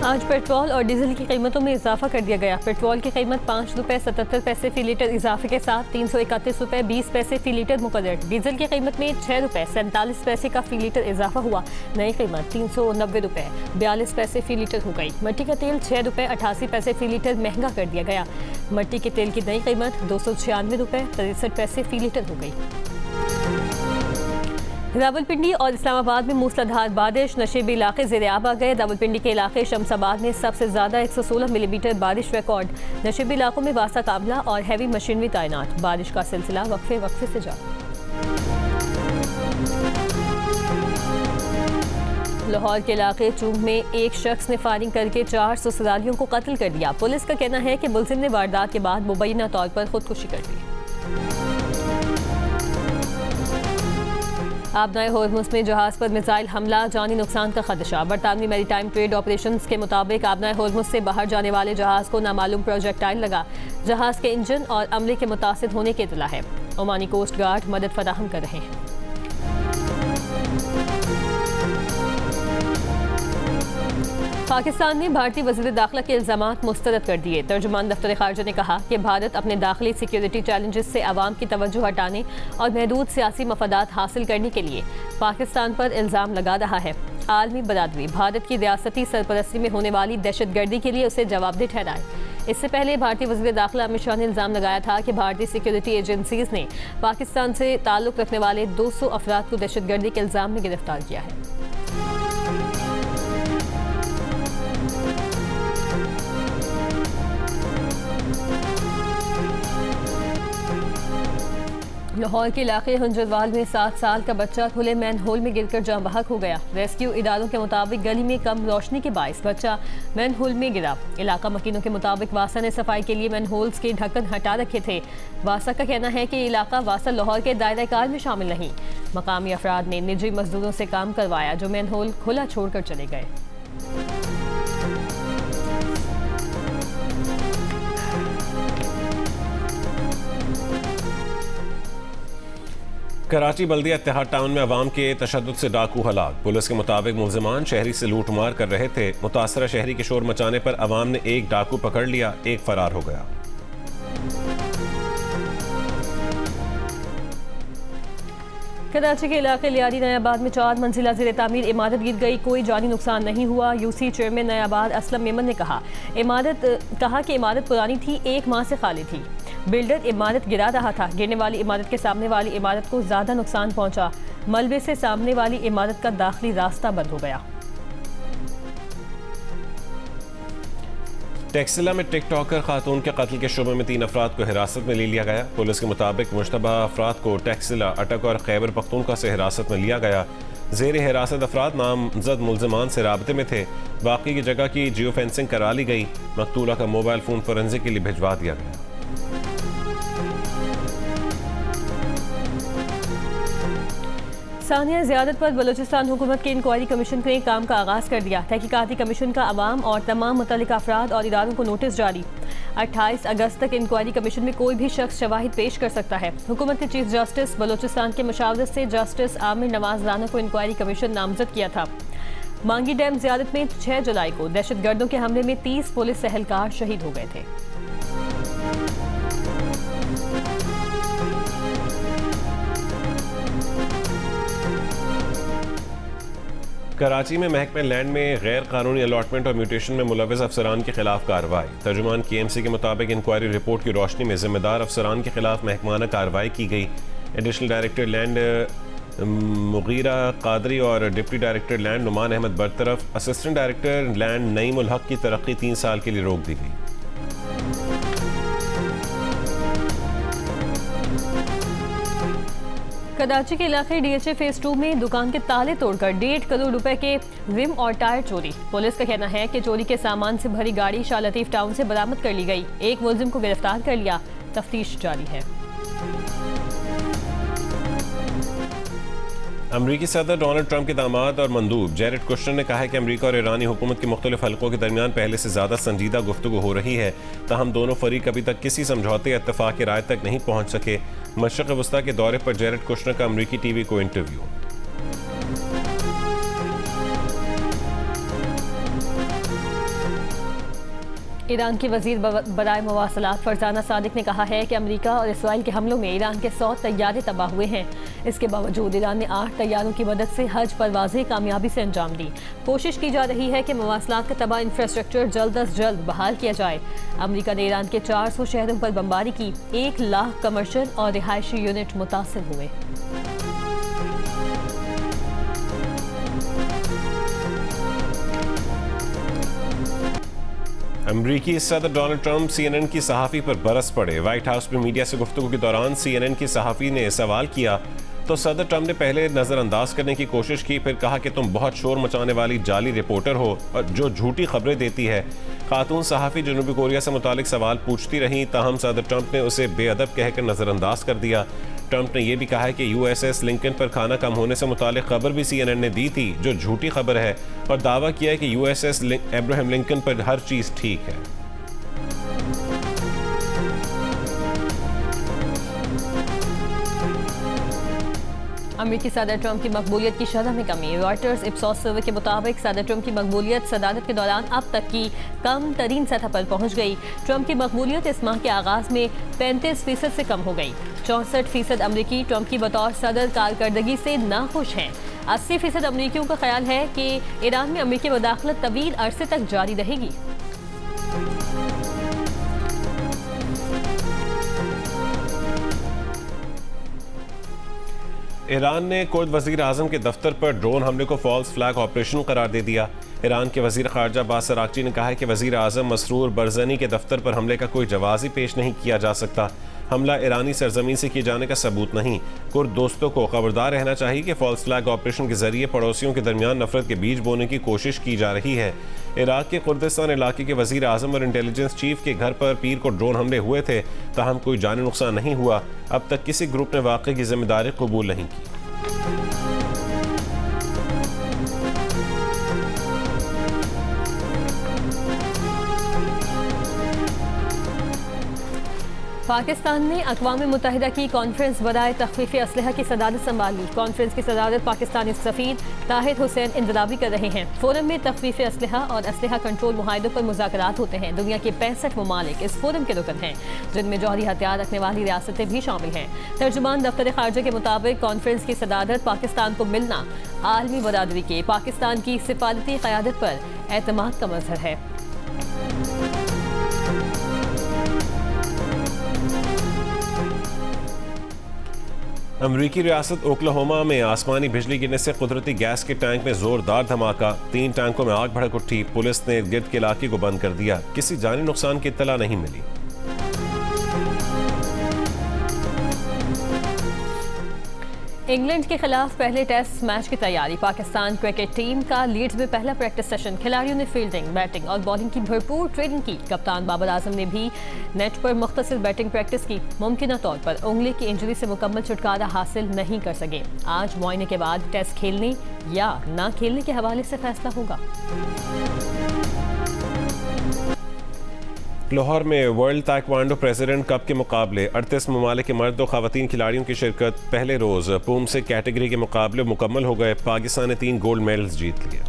आज पेट्रोल और डीजल की कीमतों में इजाफा कर दिया गया। पेट्रोल की कीमत 5 रुपये 77 पैसे फी लीटर इजाफे के साथ 331 रुपये 20 पैसे फी लीटर मुकर्रर। डीजल की कीमत में 6 रुपये 47 पैसे का फी लीटर इजाफा हुआ। नई कीमत 390 रुपये 42 पैसे फी लीटर हो गई। मिट्टी का तेल 6 रुपये 88 पैसे फी लीटर महंगा कर दिया गया। मिट्टी के तेल की नई कीमत 296 रुपये 63 पैसे फी लीटर हो गई। रावलपिंडी और इस्लामाबाद में मूसलाधार बारिश, नशेबी इलाके ज़ेर-ए-आब आ गए। रावलपिंडी के इलाके शमसाबाद में सबसे ज़्यादा 116 मिलीमीटर बारिश रिकॉर्ड। नशेबी इलाकों में वासा काबला और हैवी मशीनरी तैनात। बारिश का सिलसिला वक्फे वक्फे से जारी। लाहौर के इलाके चूंग में एक शख्स ने फायरिंग करके 4 ससुरालियों को कत्ल कर दिया। पुलिस का कहना है कि मुलजिम ने वारदात के बाद मुबैना तौर पर खुदकुशी कर ली। आबनाए होर्मुज़ में जहाज़ पर मिसाइल हमला, जानी नुकसान का खदशा। बरतानवी मैरीटाइम ट्रेड ऑपरेशंस के मुताबिक आबनाए होर्मुज़ से बाहर जाने वाले जहाज़ को नामालूम प्रोजेक्टाइल लगा। जहाज़ के इंजन और अमले के मुतासिर होने की इत्तला है। ओमानी कोस्ट गार्ड मदद फराहम कर रहे हैं। पाकिस्तान ने भारतीय वज़ीर दाखिला के इल्ज़ामात मुस्तरद कर दिए। तर्जुमान दफ्तर ख़ारजा ने कहा कि भारत अपने दाखिली सिक्योरिटी चैलेंजेस से आवाम की तवज्जो हटाने और महदूद सियासी मफादात हासिल करने के लिए पाकिस्तान पर इल्ज़ाम लगा रहा है। आलमी बरादरी भारत की रियासती सरपरस्ती में होने वाली दहशतगर्दी के लिए उसे जवाबदेह ठहराए। इससे पहले भारतीय वज़ीर दाखिला अमित शाह ने इल्ज़ाम लगाया था कि भारतीय सिक्योरिटी एजेंसीज ने पाकिस्तान से ताल्लुक़ रखने वाले 200 अफराद को दहशतगर्दी के इल्ज़ाम में गिरफ्तार किया है। लाहौर के इलाके हंजरवाल में 7 साल का बच्चा खुले मैन होल में गिरकर जाँ बहक हो गया। रेस्क्यू इदारों के मुताबिक गली में कम रोशनी के बायस बच्चा मैन होल में गिरा। इलाका मकीनों के मुताबिक वासा ने सफाई के लिए मैन होल्स के ढक्कन हटा रखे थे। वासा का कहना है कि इलाका वासा लाहौर के दायरा कार में शामिल नहीं। मकामी अफराद ने निजी मजदूरों से काम करवाया जो मैन होल खुला छोड़कर चले गए। कराची बल्दिया इत्तेहाद टाउन में अवाम के तशद्दुद से डाकू हलाक। पुलिस के मुताबिक मुलजिमान शहरी से लूट मार कर रहे थे। मुतासरा शहरी के शोर मचाने पर अवाम ने एक डाकू पकड़ लिया, एक फरार हो गया। कराची के इलाके लियारी नयाबाद में 4 मंजिला ज़ेर तामीर इमारत गिर गई। कोई जानी नुकसान नहीं हुआ। यूसी चेयरमैन नयाबाद असलम मेमन ने कहा कि इमारत पुरानी थी, 1 माह से खाली थी। बिल्डर इमारत गिरा रहा था। गिरने वाली इमारत के सामने वाली इमारत को ज़्यादा नुकसान पहुंचा। मलबे से सामने वाली इमारत का दाखिली रास्ता बंद हो गया। टेक्सिला में टिकटॉकर खातून के कत्ल के शुबे में 3 अफराद को हिरासत में ले लिया गया। पुलिस के मुताबिक मुश्तबा अफराद को टेक्सिला, अटक और खैबर पख्तूनख्वा से हिरासत में लिया गया। ज़ेर हिरासत अफराद नामजद मुलजमान से राबते में थे। वाक़ई की जगह की जियो फेंसिंग करा ली गई। मकतूला का मोबाइल फ़ोन फोरेंसिक के लिए भिजवा दिया गया। सानिया ज़ियादत पर बलूचिस्तान हुकूमत के इंक्वायरी कमीशन ने काम का आगाज़ कर दिया। तहकीकाती कमीशन का अवाम और तमाम मुतल्लिका अफराद और इदारों को नोटिस जारी। 28 अगस्त तक इंक्वायरी कमीशन में कोई भी शख्स शवाहिद पेश कर सकता है। हुकूमत ने चीफ जस्टिस बलूचिस्तान के मशावरत से जस्टिस आमिर नवाज राना को इंक्वायरी कमीशन नामजद किया था। मांगी डैम ज़ियादत में 6 जुलाई को दहशतगर्दों के हमले में 30 पुलिस एहलकार शहीद हो गए थे। कराची में महकमे लैंड में गैर कानूनी अलॉटमेंट और म्यूटेशन में मुलव्वस अफसरान के खिलाफ कार्रवाई। तर्जुमान KMC के मुताबिक इंक्वायरी रिपोर्ट की रोशनी में जिम्मेदार अफसरान के खिलाफ महकमाना कार्रवाई की गई। Additional director land Mughira Qadri और deputy director land Numan Ahmed बरतरफ। Assistant director land Naeem ul Haq की तरक्की 3 साल के लिए रोक दी गई। कराची के इलाके DHA फेज 2 में दुकान के ताले तोड़कर 1.5 करोड़ रुपए के रिम और टायर चोरी। पुलिस का कहना है कि चोरी के सामान से भरी गाड़ी शाह लतीफ टाउन से बरामद कर ली गई। एक मुलजिम को गिरफ्तार कर लिया। तफ्तीश जारी है। अमरीकी सदर डोनाल्ड ट्रंप के दामाद और मंदूब जेरेड कुशनर ने कहा है कि अमरीका और ईरानी हुकूमत के मुख्तलिफ हलकों के दरमियान पहले से ज़्यादा संजीदा गुफ्तगू हो रही है। ताहम दोनों फरीक अभी तक किसी समझौते या इत्तफाक की राय तक नहीं पहुँच सके। मशरक़ वस्ता के दौरे पर जेरेड कुशनर का अमरीकी TV को इंटरव्यू। ईरान की वजीर बराए मवासलात फरजाना सादिक ने कहा है कि अमेरिका और इसराइल के हमलों में ईरान के 100 तैयारे तबाह हुए हैं। इसके बावजूद ईरान ने 8 तैयारों की मदद से हज परवाजें कामयाबी से अंजाम दी। कोशिश की जा रही है कि मवासलात का तबाह इंफ्रास्ट्रक्चर जल्द अज जल्द बहाल किया जाए। अमेरिका ने ईरान के 400 शहरों पर बमबारी की। 1 लाख कमर्शियल और रिहायशी यूनिट मुतासिर हुए। अमरीकी सदर डोनाल्ड ट्रंप CNN की सहाफ़ी पर बरस पड़े। व्हाइट हाउस में मीडिया से गुफ्तगू के दौरान CNN की सहाफ़ी ने सवाल किया तो सदर ट्रंप ने पहले नज़रअंदाज करने की कोशिश की, फिर कहा कि तुम बहुत शोर मचाने वाली जाली रिपोर्टर हो और जो झूठी खबरें देती है। खातून सहाफ़ी जनूबी कोरिया से मुतालिक सवाल पूछती रहीं, ताहम सदर ट्रंप ने उसे बेअदब कहकर नज़रअंदाज कर दिया। ट्रंप ने यह भी कहा है कि USS लिंकन पर खाना कम होने से मुतालिक खबर भी CNN ने दी थी, जो झूठी खबर है, और दावा किया है कि USS अब्राहम लिंकन पर हर चीज़ ठीक है। अमेरिकी सदर ट्रंप की मकबूलियत की शरह में कमी। रॉयटर्स इप्सॉस सर्वे के मुताबिक सदर ट्रंप की मकबूलियत सदारत के दौरान अब तक की कम तरीन सतह पर पहुंच गई। ट्रंप की मकबूलियत इस माह के आगाज में 35% से कम हो गई। 64% अमरीकी ट्रंप की बतौर सदर कारकर्दगी से नाखुश हैं। 80% अमरीकियों का ख्याल है कि ईरान में अमरीकी मुदाखलत तवील अरसे तक जारी रहेगी। ईरान ने कुर्द वजीर आजम के दफ्तर पर ड्रोन हमले को फॉल्स फ्लैग ऑपरेशन करार दे दिया। ईरान के वजीर खारजा अब्बास अरागची ने कहा है कि वजीर आजम मसरूर बरजनी के दफ्तर पर हमले का कोई जवाब ही पेश नहीं किया जा सकता। हमला ईरानी सरजमीन से किए जाने का सबूत नहीं। कुर्द दोस्तों को खबरदार रहना चाहिए कि फॉल्स फ्लैग ऑपरेशन के जरिए पड़ोसियों के दरमियान नफरत के बीज बोने की कोशिश की जा रही है। इराक के कुर्दिस्तान इलाके के वजीर आजम और इंटेलिजेंस चीफ के घर पर पीर को ड्रोन हमले हुए थे, ताहम कोई जानी नुकसान नहीं हुआ। अब तक किसी ग्रुप ने वाक़े की जिम्मेदारी कबूल नहीं की। पाकिस्तान ने अक़वाम मुत्तहिदा की कॉन्फ्रेंस बराए तख़फ़ीफ़ असलहा की सदारत संभाली। कॉन्फ्रेंस की सदारत पाकिस्तानी सफ़ीर ताहिर हुसैन इंदराबी कर रहे हैं। फोरम में तख़फ़ीफ़ असलहा और असलहा कंट्रोल मुआहदों पर मुज़ाकरात होते हैं। दुनिया के 65 ममालिक इस फोरम के रुकन हैं, जिनमें जौहरी हथियार रखने वाली रियासतें भी शामिल हैं। तर्जुमान दफ्तर ख़ारजा के मुताबिक कॉन्फ्रेंस की सदारत पाकिस्तान को मिलना आलमी बरादरी के पाकिस्तान की सिफारती क़यादत पर एतमाद का मज़हर है। अमरीकी रियासत ओक्लाहोमा में आसमानी बिजली गिरने से कुदरती गैस के टैंक में जोरदार धमाका। 3 टैंकों में आग भड़क उठी। पुलिस ने गिर्द के इलाके को बंद कर दिया। किसी जानी नुकसान की इत्तला नहीं मिली। इंग्लैंड के खिलाफ पहले टेस्ट मैच की तैयारी। पाकिस्तान क्रिकेट टीम का लीड्स में पहला प्रैक्टिस सेशन। खिलाड़ियों ने फील्डिंग, बैटिंग और बॉलिंग की भरपूर ट्रेनिंग की। कप्तान बाबर आजम ने भी नेट पर मुख्तसर बैटिंग प्रैक्टिस की। मुमकिन तौर पर उंगली की इंजरी से मुकम्मल छुटकारा हासिल नहीं कर सके। आज मुआयने के बाद टेस्ट खेलने या ना खेलने के हवाले से फैसला होगा। लाहौर में वर्ल्ड ताइक्वांडो प्रेसिडेंट कप के मुकाबले 38 ममालिक के मर्द और ख़वातीन खिलाड़ियों की शिरकत। पहले रोज़ पूम से कैटेगरी के मुकाबले मुकम्मल हो गए। पाकिस्तान ने 3 गोल्ड मेडल्स जीत लिए।